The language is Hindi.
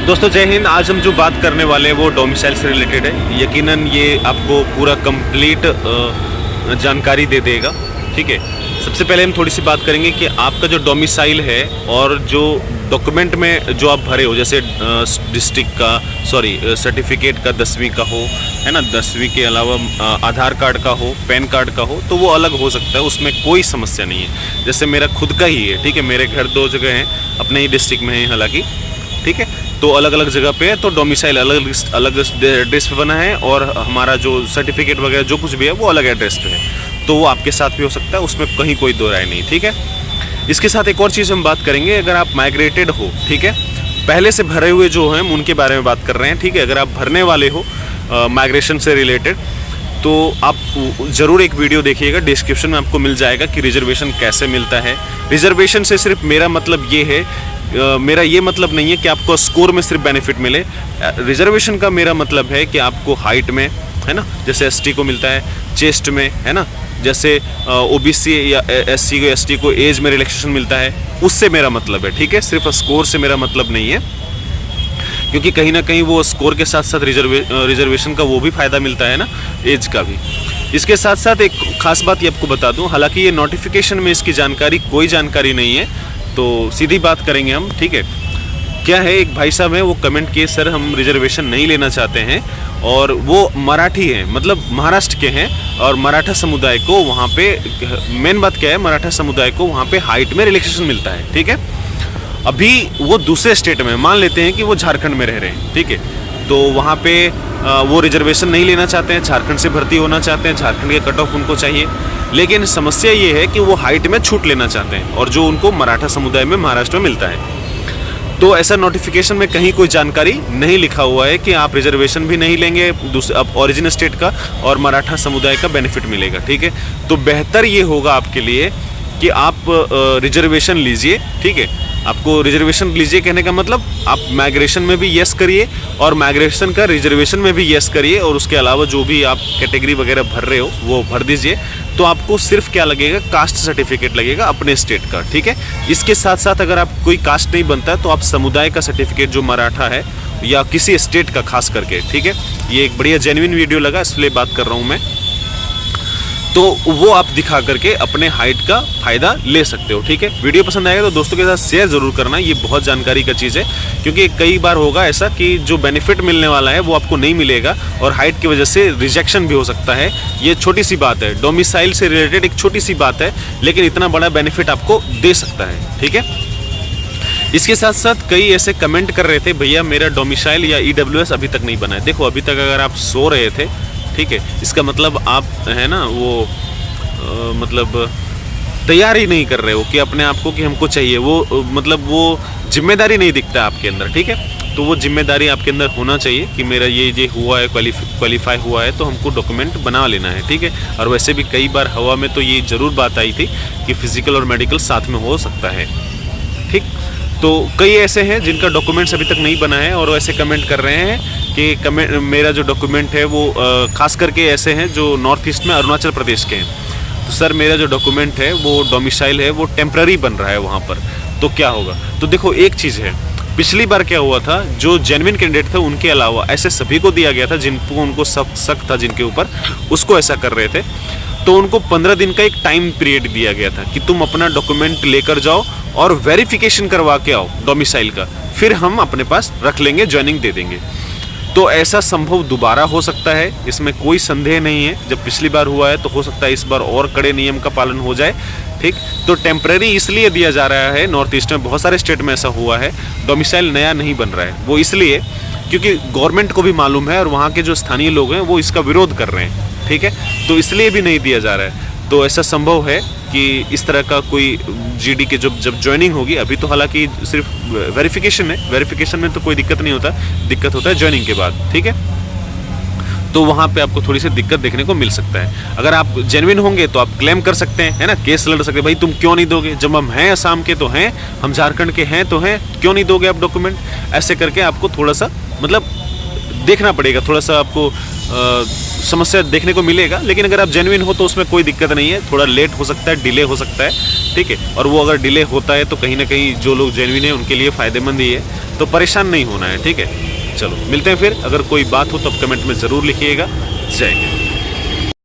दोस्तों जय हिंद। आज हम जो बात करने वाले हैं वो डोमिसाइल से रिलेटेड है। यकीनन ये आपको पूरा कंप्लीट जानकारी दे देगा। ठीक है, सबसे पहले हम थोड़ी सी बात करेंगे कि आपका जो डोमिसाइल है और जो डॉक्यूमेंट में जो आप भरे हो, जैसे डिस्ट्रिक्ट का सर्टिफिकेट का 10वीं का हो, है ना, 10वीं के अलावा आधार कार्ड का हो, पैन कार्ड का हो, तो वो अलग हो सकता है, उसमें कोई समस्या नहीं है। जैसे मेरा खुद का ही है, ठीक है, मेरे घर 2 जगह हैं, अपने ही डिस्ट्रिक्ट में है हालांकि, ठीक है, तो अलग अलग जगह पे है, तो डोमिसाइल अलग अलग एड्रेस पे बना है और हमारा जो सर्टिफिकेट वगैरह जो कुछ भी है वो अलग एड्रेस पे है, तो वो आपके साथ भी हो सकता है, उसमें कहीं कोई दो राय नहीं। ठीक है, इसके साथ एक और चीज़ हम बात करेंगे। अगर आप माइग्रेटेड हो, ठीक है, पहले से भरे हुए जो हैं उनके बारे में बात कर रहे हैं। ठीक है, अगर आप भरने वाले हो माइग्रेशन से रिलेटेड, तो आप ज़रूर एक वीडियो देखिएगा, डिस्क्रिप्शन में आपको मिल जाएगा कि रिजर्वेशन कैसे मिलता है। रिजर्वेशन से सिर्फ मेरा मतलब ये है, मेरा ये मतलब नहीं है कि आपको स्कोर में सिर्फ बेनिफिट मिले। रिजर्वेशन का मेरा मतलब है कि आपको हाइट में, है ना, जैसे एसटी को मिलता है, चेस्ट में, है ना, जैसे ओबीसी या एससी को, एसटी को एज में रिलैक्सेशन मिलता है, उससे मेरा मतलब है। ठीक है, सिर्फ स्कोर से मेरा मतलब नहीं है, क्योंकि कहीं ना कहीं वो स्कोर के साथ साथ रिजर्वेशन का वो भी फ़ायदा मिलता है ना, एज का भी। इसके साथ साथ एक ख़ास बात ये आपको बता दूं, हालांकि ये नोटिफिकेशन में इसकी जानकारी कोई जानकारी नहीं है, तो सीधी बात करेंगे हम। ठीक है, क्या है, एक भाई साहब हैं, वो कमेंट किए, सर हम रिजर्वेशन नहीं लेना चाहते हैं, और वो मराठी हैं, मतलब महाराष्ट्र के हैं, और मराठा समुदाय को वहाँ पे, मेन बात क्या है, मराठा समुदाय को वहाँ पे हाइट में रिलैक्सेशन मिलता है। ठीक है, अभी वो दूसरे स्टेट में, मान लेते हैं कि वो झारखंड में रह रहे हैं, ठीक है, तो वहाँ पे वो रिजर्वेशन नहीं लेना चाहते हैं, झारखंड से भर्ती होना चाहते हैं, झारखंड के कट ऑफ उनको चाहिए, लेकिन समस्या ये है कि वो हाइट में छूट लेना चाहते हैं, और जो उनको मराठा समुदाय में महाराष्ट्र में मिलता है। तो ऐसा नोटिफिकेशन में कहीं कोई जानकारी नहीं लिखा हुआ है कि आप रिजर्वेशन भी नहीं लेंगे अब ओरिजिनल स्टेट का, और मराठा समुदाय का बेनिफिट मिलेगा। ठीक है, तो बेहतर ये होगा आपके लिए कि आप रिजर्वेशन लीजिए। ठीक है, आपको रिजर्वेशन लीजिए कहने का मतलब आप माइग्रेशन में भी यस करिए, और माइग्रेशन का रिजर्वेशन में भी यस करिए, और उसके अलावा जो भी आप कैटेगरी वगैरह भर रहे हो वो भर दीजिए। तो आपको सिर्फ क्या लगेगा, कास्ट सर्टिफिकेट लगेगा अपने स्टेट का। ठीक है, इसके साथ साथ अगर आप कोई कास्ट नहीं बनता है तो आप समुदाय का सर्टिफिकेट जो मराठा है या किसी स्टेट का खास करके, ठीक है, ये एक बढ़िया जेन्युइन वीडियो लगा इसलिए बात कर रहा हूँ मैं, तो वो आप दिखा करके अपने हाइट का फ़ायदा ले सकते हो। ठीक है, वीडियो पसंद आएगा तो दोस्तों के साथ शेयर ज़रूर करना, ये बहुत जानकारी का चीज़ है, क्योंकि कई बार होगा ऐसा कि जो बेनिफिट मिलने वाला है वो आपको नहीं मिलेगा, और हाइट की वजह से रिजेक्शन भी हो सकता है। ये छोटी सी बात है, डोमिसाइल से रिलेटेड एक छोटी सी बात है, लेकिन इतना बड़ा बेनिफिट आपको दे सकता है। ठीक है, इसके साथ साथ कई ऐसे कमेंट कर रहे थे, भैया मेरा डोमिसाइल या EWS अभी तक नहीं बना है। देखो, अभी तक अगर आप सो रहे थे, ठीक है, इसका मतलब आप, है ना, वो मतलब तैयार ही नहीं कर रहे हो कि अपने आप को कि हमको चाहिए, वो मतलब वो जिम्मेदारी नहीं दिखता आपके अंदर। ठीक है, तो वो जिम्मेदारी आपके अंदर होना चाहिए कि मेरा ये हुआ है, क्वालिफाई हुआ है, तो हमको डॉक्यूमेंट बना लेना है। ठीक है, और वैसे भी कई बार हवा में तो ये ज़रूर बात आई थी कि फिजिकल और मेडिकल साथ में हो सकता है। ठीक, तो कई ऐसे हैं जिनका डॉक्यूमेंट्स अभी तक नहीं बना है, और ऐसे कमेंट कर रहे हैं कि मेरा जो डॉक्यूमेंट है वो खास करके ऐसे हैं जो नॉर्थ ईस्ट में अरुणाचल प्रदेश के हैं, तो सर मेरा जो डॉक्यूमेंट है वो डोमिसाइल है वो टेम्प्रेरी बन रहा है वहाँ पर, तो क्या होगा। तो देखो, एक चीज़ है, पिछली बार क्या हुआ था, जो जेन्युइन कैंडिडेट थे उनके अलावा ऐसे सभी को दिया गया था जिनको उनको शक था, जिनके ऊपर, उसको ऐसा कर रहे थे, तो उनको 15 दिन का एक टाइम पीरियड दिया गया था कि तुम अपना डॉक्यूमेंट लेकर जाओ और वेरिफिकेशन करवा के आओ डोमिसाइल का, फिर हम अपने पास रख लेंगे, ज्वाइनिंग दे देंगे। तो ऐसा संभव दोबारा हो सकता है, इसमें कोई संदेह नहीं है। जब पिछली बार हुआ है तो हो सकता है इस बार और कड़े नियम का पालन हो जाए। ठीक, तो टेम्परेरी इसलिए दिया जा रहा है, नॉर्थ ईस्ट में बहुत सारे स्टेट में ऐसा हुआ है, डोमिसाइल नया नहीं बन रहा है, वो इसलिए क्योंकि गवर्नमेंट को भी मालूम है और वहाँ के जो स्थानीय लोग हैं वो इसका विरोध कर रहे हैं। ठीक है, तो इसलिए भी नहीं दिया जा रहा है। तो ऐसा संभव है कि इस तरह का कोई जीडी के जब ज्वाइनिंग होगी, अभी तो हालांकि सिर्फ वेरिफिकेशन है, वेरिफिकेशन में तो कोई दिक्कत नहीं होता, दिक्कत होता है ज्वाइनिंग के बाद। ठीक है, तो वहाँ पे आपको थोड़ी सी दिक्कत देखने को मिल सकता है। अगर आप जेन्युइन होंगे तो आप क्लेम कर सकते हैं, है ना, केस लड़ सकते हैं, भाई तुम क्यों नहीं दोगे, जब हम हैं असम के तो हैं, हम झारखंड के हैं तो हैं, क्यों नहीं दोगे आप डॉक्यूमेंट। ऐसे करके आपको थोड़ा सा मतलब देखना पड़ेगा, थोड़ा सा आपको समस्या देखने को मिलेगा, लेकिन अगर आप जेन्युइन हो तो उसमें कोई दिक्कत नहीं है। थोड़ा लेट हो सकता है, डिले हो सकता है, ठीक है, और वो अगर डिले होता है तो कहीं ना कहीं जो लोग जेन्युइन है उनके लिए फ़ायदेमंद ही है। तो परेशान नहीं होना है, ठीक है। चलो मिलते हैं फिर, अगर कोई बात हो तो कमेंट में ज़रूर लिखिएगा। जय हिंद।